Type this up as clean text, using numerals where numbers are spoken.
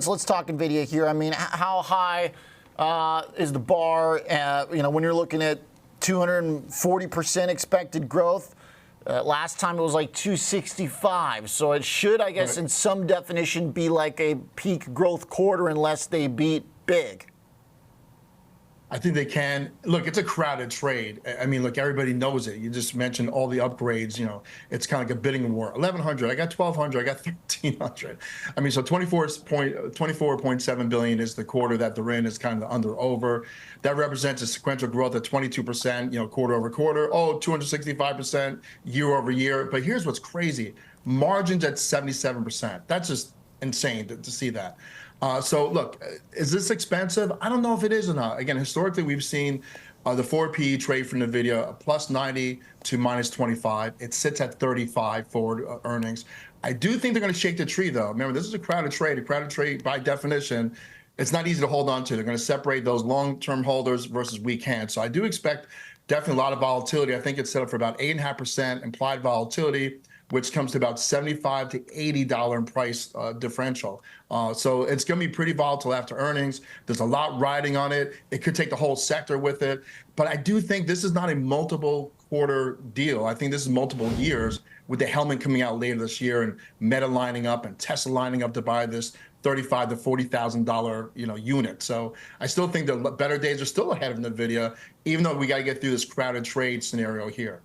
So let's talk Nvidia here. I mean, how high is the bar? When you're looking at 240% expected growth. Last time it was like 265. So it should, I guess, in some definition, be like a peak growth quarter unless they beat big. I think they can. Look, it's a crowded trade. I mean, look, everybody knows it. You just mentioned all the upgrades. It's kind of like a bidding war. 1,100, I got 1,200, I got 1,300. I mean, so 24.7 billion is the quarter that they're in. Is kind of the under/over. That represents a sequential growth of 22%, quarter over quarter. 265% year over year. But here's what's crazy: margins at 77%. That's just insane to see that. So look, is this expensive? I don't know if it is or not. Again, historically, we've seen the forward PE trade for Nvidia plus 90 to minus 25. It sits at 35 forward earnings. I do think they're going to shake the tree, though. Remember, this is a crowded trade. A crowded trade, by definition, it's not easy to hold on to. They're going to separate those long-term holders versus weak hands. So I do expect definitely a lot of volatility. I think it's set up for about 8.5% implied volatility, which comes to about $75 to $80 in price differential. So it's going to be pretty volatile after earnings. There's a lot riding on it. It could take the whole sector with it. But I do think this is not a multiple quarter deal. I think this is multiple years, with the helmet coming out later this year and Meta lining up and Tesla lining up to buy this $35,000 to $40,000 unit. So I still think the better days are still ahead of Nvidia, even though we got to get through this crowded trade scenario here.